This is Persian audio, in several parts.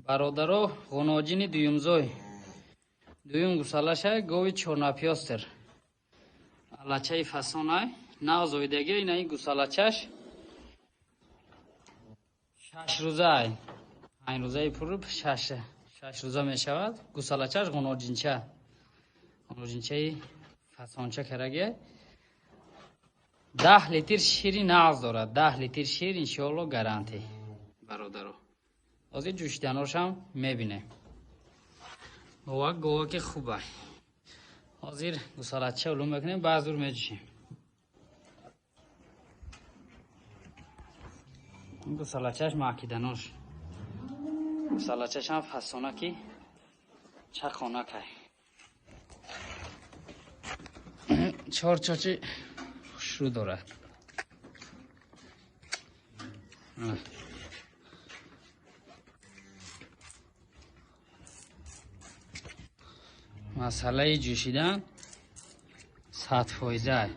برادرو غناجین دویمزوی دویم گوسالشه گوی چورنپیاستر الچه فسانه نه زویدگی نه این گوسالچش 6 روزه این روزه پروب 6 روزه می شود گوسالچش غناجینچه فسانچه کرگه 10 لیتر شیری نغز دارد 10 لیتر شیر انشاءالله گارانتی برادرو از این جوشیدناش هم میبینه گوه که خوبه از این گوسالچه علوم بکنیم بعض دور میجوشیم این گوسالچهش ماکیدناش گوسالچهش هم فسانه که چه خانه که چهار چاچی خوشرو دارد مسئله جوشیدن 100%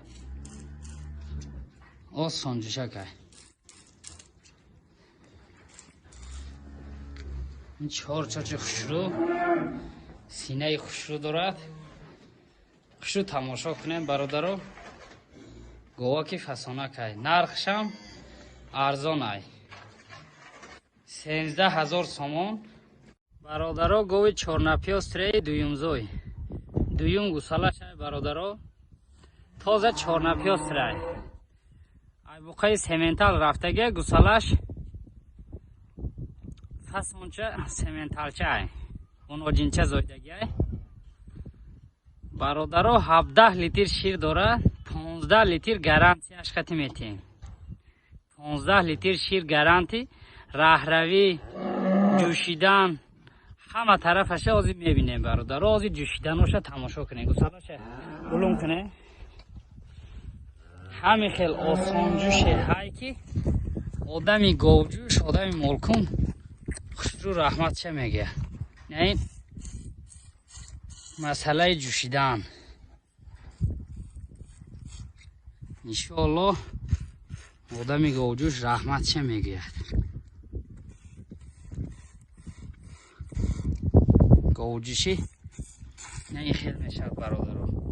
آسان جوشه که این 4 چاچ خوشرو سینه خوشرو دارد خوشرو تماشا کنیم برادرو گوه که فسانه که نرخشم ارزان ای 13,000 سامان برادرو گوی چورنپیاستری دویمزوی دویم گوساله شای برادرو تازه چورنپیاستری ای بوقای سمنتال رفتگه گوسالش فسانچه سمنتالچه ای غناجینچه زویدگی ای برادرو 17 لیتر شیر داره 15 لیتر گارانتی اشخطی میتیم 15 لیتر شیر گارانتی راهروی جوشیدن همه طرفش آزی میبینیم برادر آزی جوشیدنش تماشا کنیم گوسالش علوم کنه همه خیلی آسان جوشه هایی که آدمی گوجوش آدمی ملکون خوشرو رحمت چه میگه نه این مسئله جوشیدن انشاءالله آدمی گوجوش رحمت چه میگه گوجوشی نه این خیلی میشه برادرو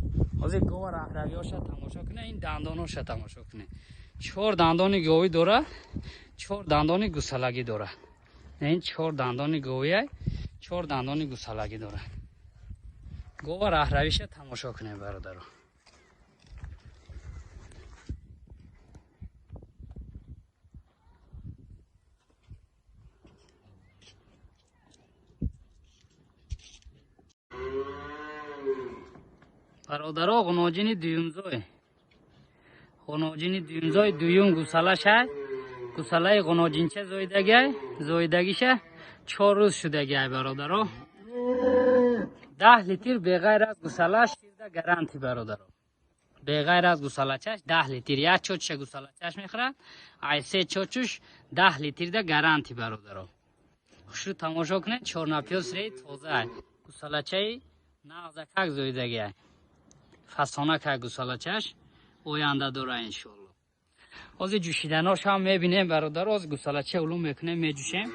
از این گوه رویاش تماشا کنه این دنداناش تماشا کنه 4 دندان گوی داره 4 دندان گوسالگی داره نه این 4 دندان گویه 4 دندان گوسالگی داره گوه رویش تماشا کنه برادرو برادرها غناجین دویمزوی دویم گوساله شه گوساله غناجینچه زویدگیشه 4 روز شدگی برادرها 10 لیتر بغیر از گوساله شیر گارانتی برادرها بغیر از گوساله چش 10 لیتر یک چوچه گوساله چش میخورن ای 3 چوچش 10 لیتر ده گارانتی برادرها خوشو تماشا کنید چورنپیاس ری تازه گوساله چه نغزکک زویدگی فسانه که گوسالچش آینده داره انشالله از جوشیدناش هم میبینیم برادر از گوسالچه علوم میکنیم میجوشیم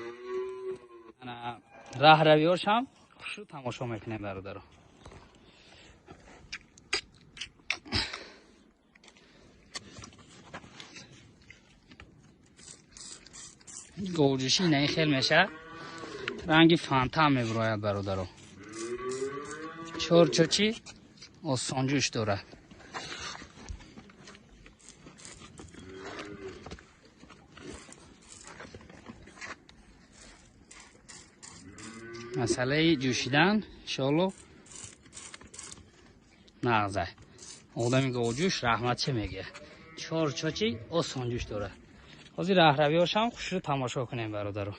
راه رویاش هم خوشو تماشا میکنیم برادر گوجوشی نه خیلی میشه رنگی فانتا میبراید برادر 4 چوچی آسان جوش داره مسئله جوشیدن انشالله نغزه آدمی گوجوش رحمت چه میگه 4 چوچی آسان جوش داره از این راه رویاش هم خوش رو تماشا کنیم برادرو